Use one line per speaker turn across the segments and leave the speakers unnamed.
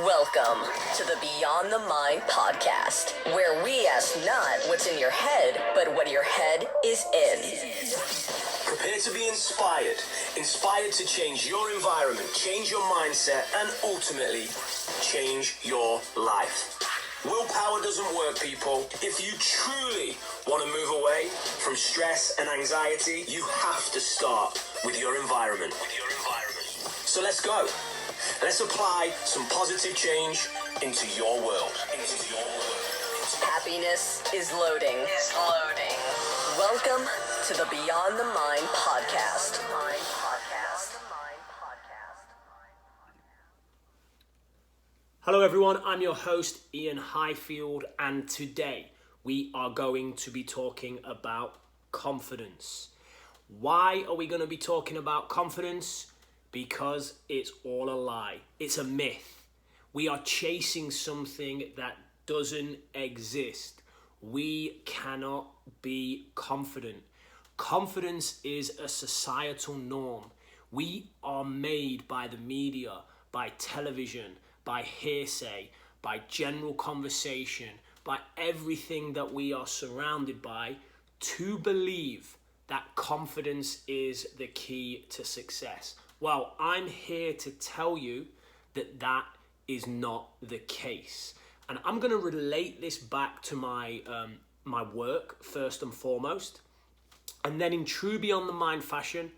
Welcome to the Beyond the Mind podcast, where we ask not what's in your head, but what your head is in.
Prepare to be inspired to change your environment, change your mindset, and ultimately change your life. Willpower doesn't work, people. If you truly want to move away from stress and anxiety, you have to start with your environment. So let's go. Let's apply some positive change into your world.
Happiness is loading. Welcome to the Beyond the Mind podcast.
Hello everyone, I'm your host Iain Highfield, and today we are going to be talking about confidence. Why are we going to be talking about confidence? Because it's all a lie. It's a myth. We are chasing something that doesn't exist. We cannot be confident. Confidence is a societal norm. We are made by the media, by television, by hearsay, by general conversation, by everything that we are surrounded by to believe that confidence is the key to success. Well, I'm here to tell you that that is not the case. And I'm going to relate this back to my work first and foremost. And then in true Beyond the Mind fashion,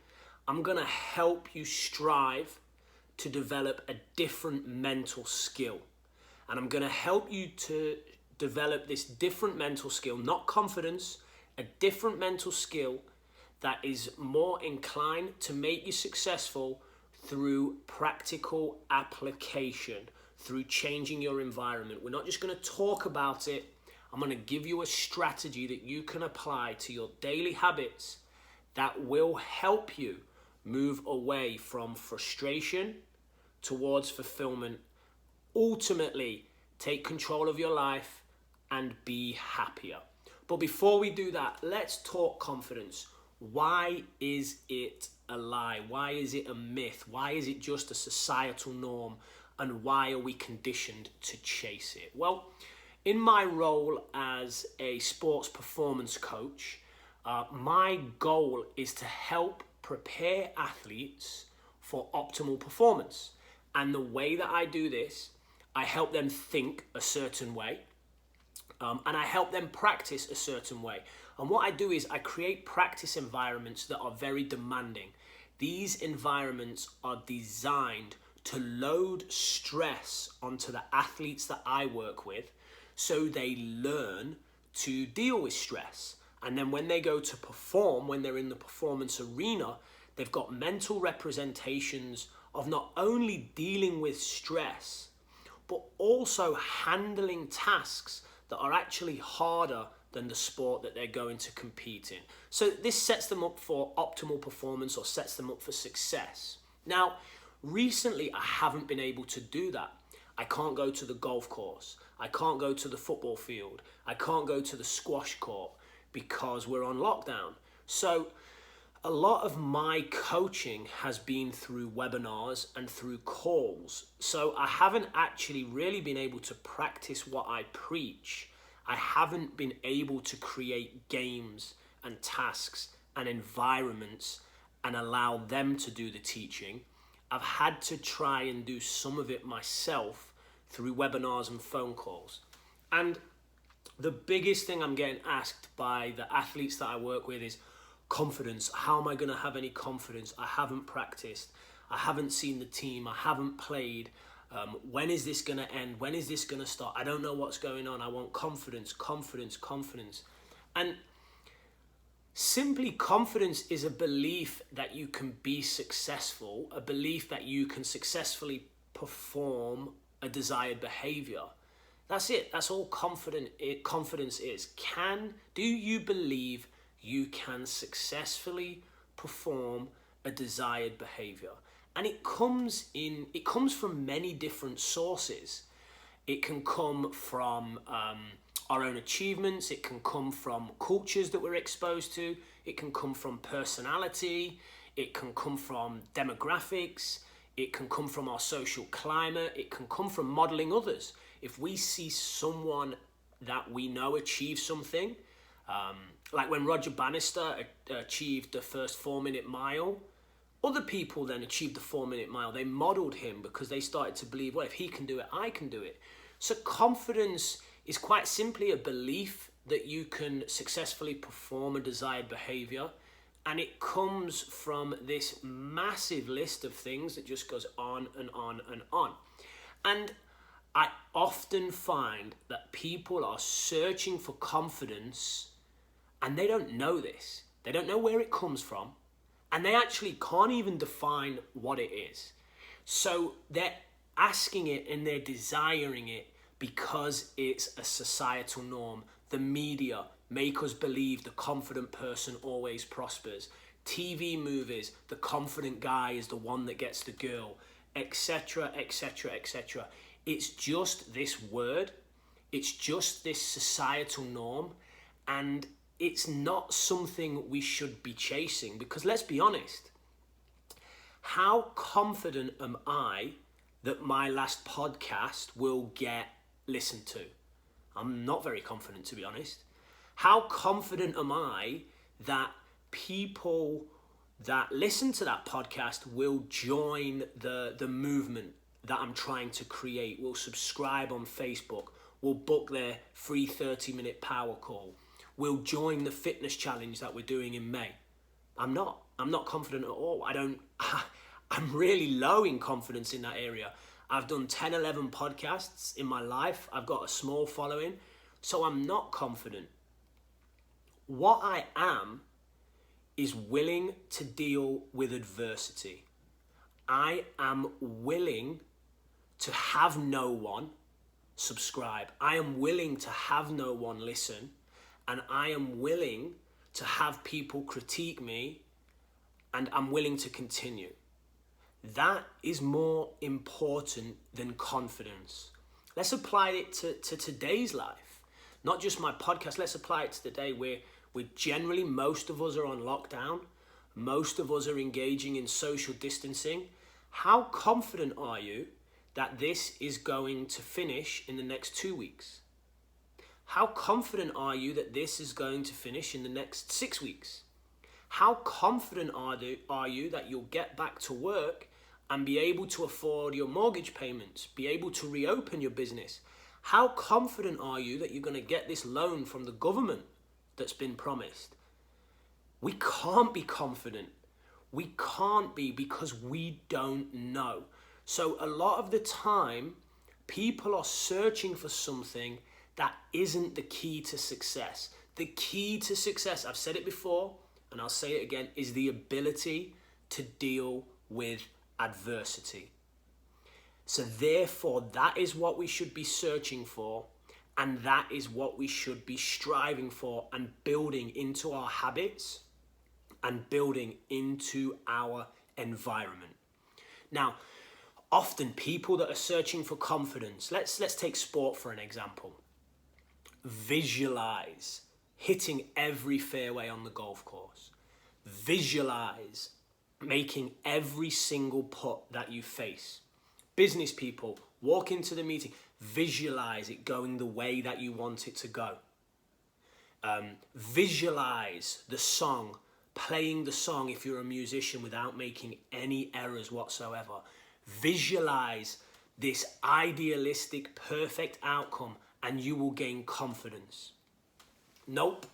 I'm going to help you strive to develop a different mental skill. And I'm going to help you to develop this different mental skill, not confidence, a different mental skill that is more inclined to make you successful through practical application, through changing your environment. We're not just going to talk about it. I'm going to give you a strategy that you can apply to your daily habits that will help you move away from frustration towards fulfillment, ultimately take control of your life and be happier. But before we do that, let's talk confidence. Why is it a lie? Why is it a myth? Why is it just a societal norm? And why are we conditioned to chase it? Well, in my role as a sports performance coach, my goal is to help prepare athletes for optimal performance. And the way that I do this, I help them think a certain way, and I help them practice a certain way. And what I do is I create practice environments that are very demanding. These environments are designed to load stress onto the athletes that I work with so they learn to deal with stress. And then when they go to perform, when they're in the performance arena, they've got mental representations of not only dealing with stress, but also handling tasks that are actually harder than the sport that they're going to compete in. So this sets them up for optimal performance or sets them up for success. Now, recently I haven't been able to do that. I can't go to the golf course. I can't go to the football field. I can't go to the squash court because we're on lockdown. So a lot of my coaching has been through webinars and through calls. So I haven't actually really been able to practice what I preach. I haven't been able to create games and tasks and environments and allow them to do the teaching. I've had to try and do some of it myself through webinars and phone calls. And the biggest thing I'm getting asked by the athletes that I work with is confidence. How am I going to have any confidence? I haven't practiced. I haven't seen the team. I haven't played. When is this going to end? When is this going to start? I don't know what's going on. I want confidence. And simply confidence is a belief that you can be successful, a belief that you can successfully perform a desired behavior. That's it. That's all confidence is. Do you believe you can successfully perform a desired behavior? And it comes from many different sources. It can come from our own achievements. It can come from cultures that we're exposed to. It can come from personality. It can come from demographics. It can come from our social climate. It can come from modeling others. If we see someone that we know achieve something, like when Roger Bannister achieved the first 4-minute mile, other people then achieved the 4-minute mile. They modeled him because they started to believe, well, if he can do it, I can do it. So confidence is quite simply a belief that you can successfully perform a desired behavior. And it comes from this massive list of things that just goes on and on and on. And I often find that people are searching for confidence and they don't know this. They don't know where it comes from. And they actually can't even define what it is. So they're asking it and they're desiring it because it's a societal norm. The media make us believe the confident person always prospers. TV movies, the confident guy is the one that gets the girl, etc., etc., etc. It's just this word. It's just this societal norm. And it's not something we should be chasing, because let's be honest, how confident am I that my last podcast will get listened to? I'm not very confident, to be honest. How confident am I that people that listen to that podcast will join the movement that I'm trying to create, will subscribe on Facebook, will book their free 30-minute power call, will join the fitness challenge that we're doing in May? I'm not confident at all. I'm really low in confidence in that area. I've done 10, 11 podcasts in my life. I've got a small following, so I'm not confident. What I am is willing to deal with adversity. I am willing to have no one subscribe. I am willing to have no one listen. And I am willing to have people critique me, and I'm willing to continue. That is more important than confidence. Let's apply it to today's life. Not just my podcast. Let's apply it to the day where generally most of us are on lockdown. Most of us are engaging in social distancing. How confident are you that this is going to finish in the next 2 weeks? How confident are you that this is going to finish in the next 6 weeks? How confident are you that you'll get back to work and be able to afford your mortgage payments, be able to reopen your business? How confident are you that you're going to get this loan from the government that's been promised? We can't be confident. We can't be, because we don't know. So a lot of the time, people are searching for something that isn't the key to success. The key to success, I've said it before and I'll say it again, is the ability to deal with adversity. So therefore, that is what we should be searching for, and that is what we should be striving for and building into our habits and building into our environment. Now, often people that are searching for confidence, let's take sport for an example. Visualize hitting every fairway on the golf course. Visualize making every single putt that you face. Business people, walk into the meeting, visualize it going the way that you want it to go. Visualize the song, playing the song if you're a musician without making any errors whatsoever. Visualize this idealistic, perfect outcome, and you will gain confidence. Nope,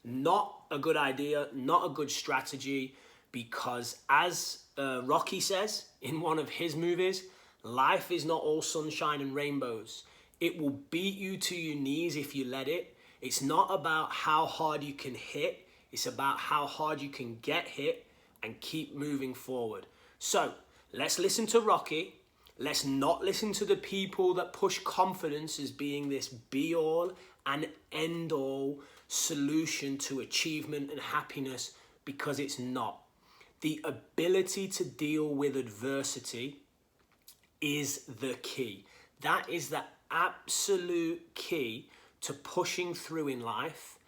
not a good idea, not a good strategy, because as Rocky says in one of his movies, life is not all sunshine and rainbows. It will beat you to your knees if you let it. It's not about how hard you can hit, it's about how hard you can get hit and keep moving forward. So let's listen to Rocky. Let's not listen to the people that push confidence as being this be-all and end-all solution to achievement and happiness, because it's not. The ability to deal with adversity is the key. That is the absolute key to pushing through in life,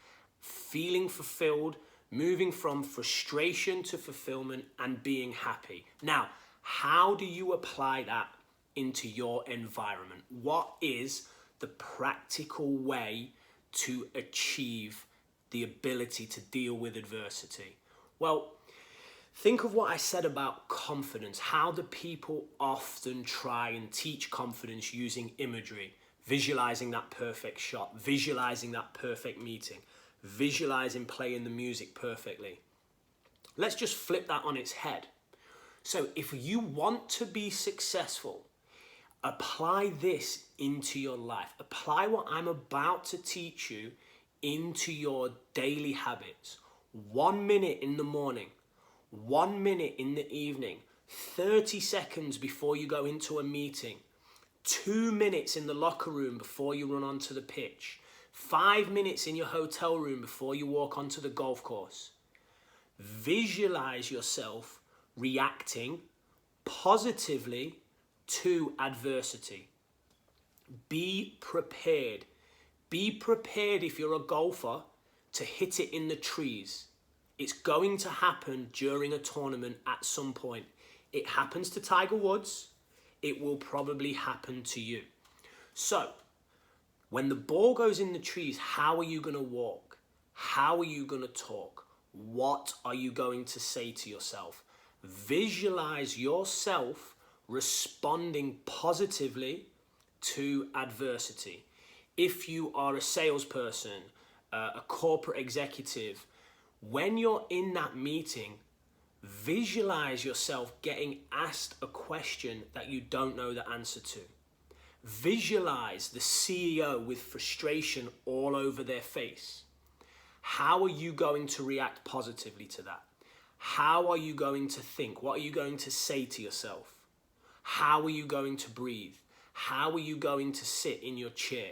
feeling fulfilled, moving from frustration to fulfillment, and being happy. Now, How do you apply that into your environment? What is the practical way to achieve the ability to deal with adversity? Well, think of what I said about confidence. How do people often try and teach confidence using imagery? Visualizing that perfect shot, visualizing that perfect meeting, visualizing playing the music perfectly. Let's just flip that on its head. So if you want to be successful, apply this into your life. Apply what I'm about to teach you into your daily habits. 1 minute in the morning, 1 minute in the evening, 30 seconds before you go into a meeting, 2 minutes in the locker room before you run onto the pitch, 5 minutes in your hotel room before you walk onto the golf course. Visualize yourself reacting positively to adversity. Be prepared. Be prepared if you're a golfer to hit it in the trees. It's going to happen during a tournament at some point. It happens to Tiger Woods. It will probably happen to you. So, when the ball goes in the trees, how are you going to walk? How are you going to talk? What are you going to say to yourself? Visualize yourself responding positively to adversity. If you are a salesperson, a corporate executive, when you're in that meeting, visualize yourself getting asked a question that you don't know the answer to. Visualize the CEO with frustration all over their face. How are you going to react positively to that? How are you going to think? What are you going to say to yourself? How are you going to breathe? How are you going to sit in your chair?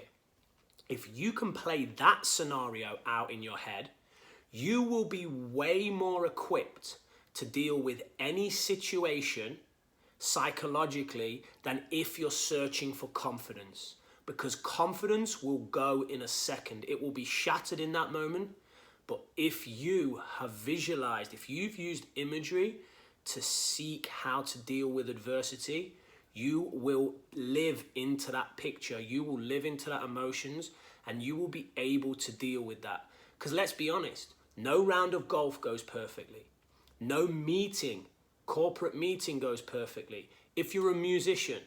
If you can play that scenario out in your head, you will be way more equipped to deal with any situation psychologically than if you're searching for confidence. Because confidence will go in a second. It will be shattered in that moment. But if you have visualized, if you've used imagery to seek how to deal with adversity, you will live into that picture. You will live into that emotions, and you will be able to deal with that. Because let's be honest, no round of golf goes perfectly. No meeting, corporate meeting goes perfectly. If you're a musician,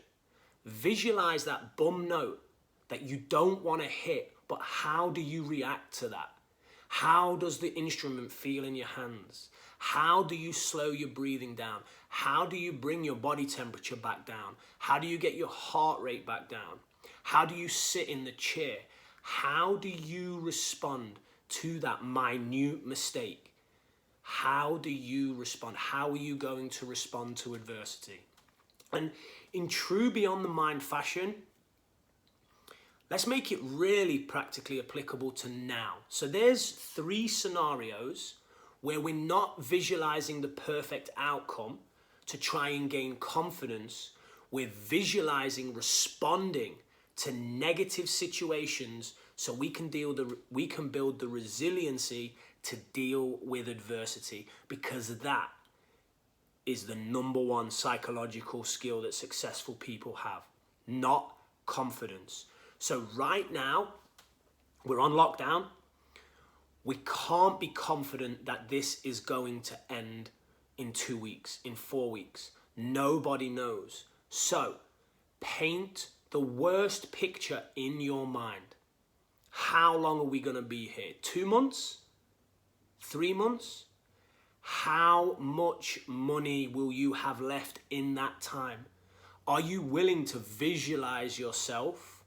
visualize that bum note that you don't want to hit, but how do you react to that? How does the instrument feel in your hands? How do you slow your breathing down? How do you bring your body temperature back down? How do you get your heart rate back down? How do you sit in the chair? How do you respond to that minute mistake? How do you respond? How are you going to respond to adversity? And in true Beyond the Mind fashion, let's make it really practically applicable to now. So there's 3 scenarios where we're not visualizing the perfect outcome to try and gain confidence. We're visualizing responding to negative situations so we can build the resiliency to deal with adversity, because that is the number 1 psychological skill that successful people have, not confidence. So right now, we're on lockdown. We can't be confident that this is going to end in 2 weeks, in 4 weeks. Nobody knows. So paint the worst picture in your mind. How long are we going to be here? 2 months? 3 months? How much money will you have left in that time? Are you willing to visualize yourself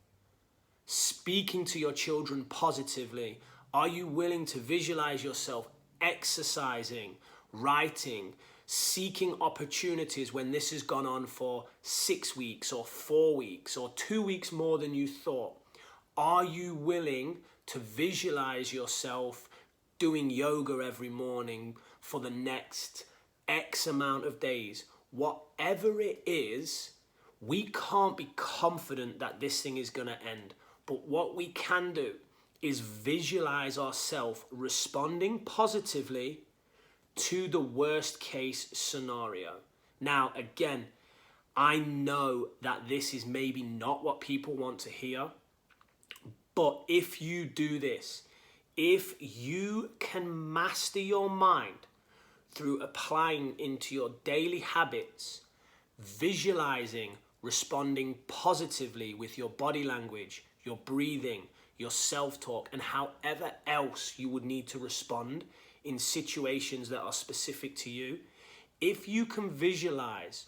speaking to your children positively? Are you willing to visualize yourself exercising, writing, seeking opportunities when this has gone on for 6 weeks or 4 weeks or 2 weeks more than you thought? Are you willing to visualize yourself doing yoga every morning for the next X amount of days? Whatever it is, we can't be confident that this thing is going to end. But what we can do is visualize ourselves responding positively to the worst case scenario. Now, again, I know that this is maybe not what people want to hear, but if you do this, if you can master your mind through applying into your daily habits, visualizing, responding positively with your body language, your breathing, your self-talk, and however else you would need to respond in situations that are specific to you, if you can visualize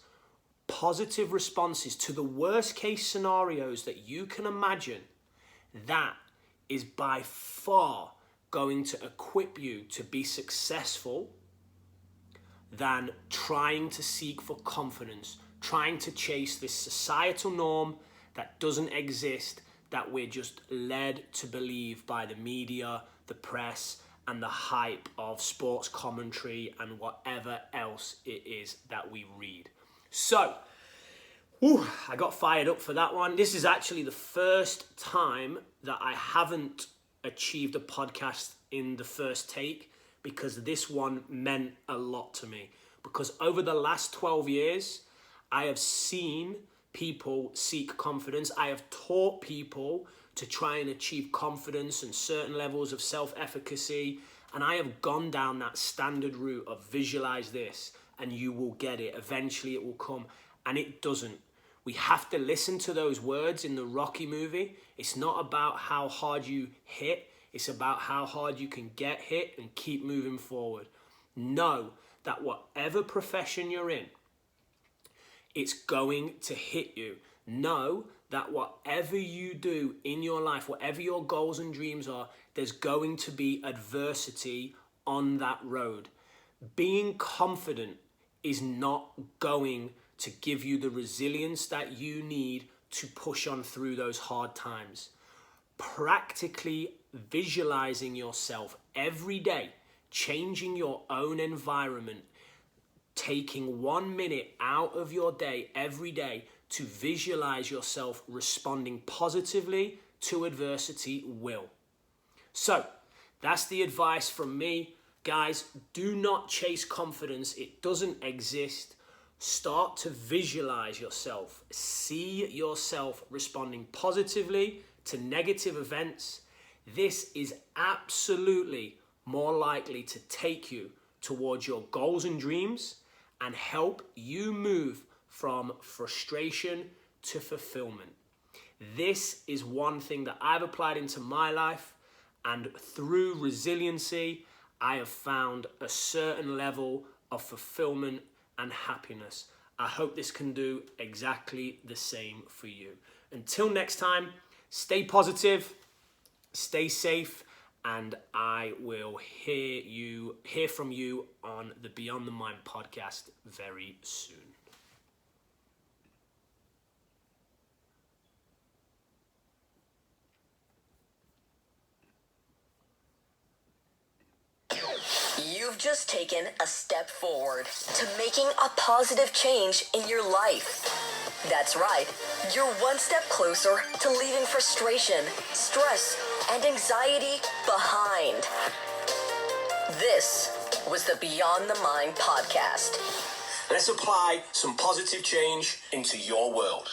positive responses to the worst case scenarios that you can imagine, that is by far going to equip you to be successful than trying to seek for confidence, trying to chase this societal norm that doesn't exist, that we're just led to believe by the media, the press, and the hype of sports commentary and whatever else it is that we read. So, I got fired up for that one. This is actually the first time that I haven't achieved a podcast in the first take, because this one meant a lot to me. Because over the last 12 years, I have seen people seek confidence. I have taught people to try and achieve confidence and certain levels of self-efficacy. And I have gone down that standard route of visualize this and you will get it. Eventually it will come. And it doesn't. We have to listen to those words in the Rocky movie. It's not about how hard you hit. It's about how hard you can get hit and keep moving forward. Know that whatever profession you're in, it's going to hit you. Know that whatever you do in your life, whatever your goals and dreams are, there's going to be adversity on that road. Being confident is not going to give you the resilience that you need to push on through those hard times. Practically visualizing yourself every day, changing your own environment, taking 1 minute out of your day every day to visualize yourself responding positively to adversity will. So that's the advice from me. Guys, do not chase confidence. It doesn't exist. Start to visualize yourself. See yourself responding positively to negative events. This is absolutely more likely to take you towards your goals and dreams and help you move from frustration to fulfillment. This is one thing that I've applied into my life, and through resiliency, I have found a certain level of fulfillment and happiness. I hope this can do exactly the same for you. Until next time, stay positive, stay safe, and I will hear from you on the Beyond the Mind podcast very soon.
You've just taken a step forward to making a positive change in your life. That's right, you're one step closer to leaving frustration, stress, and anxiety behind. This was the Beyond the Mind podcast.
Let's apply some positive change into your world.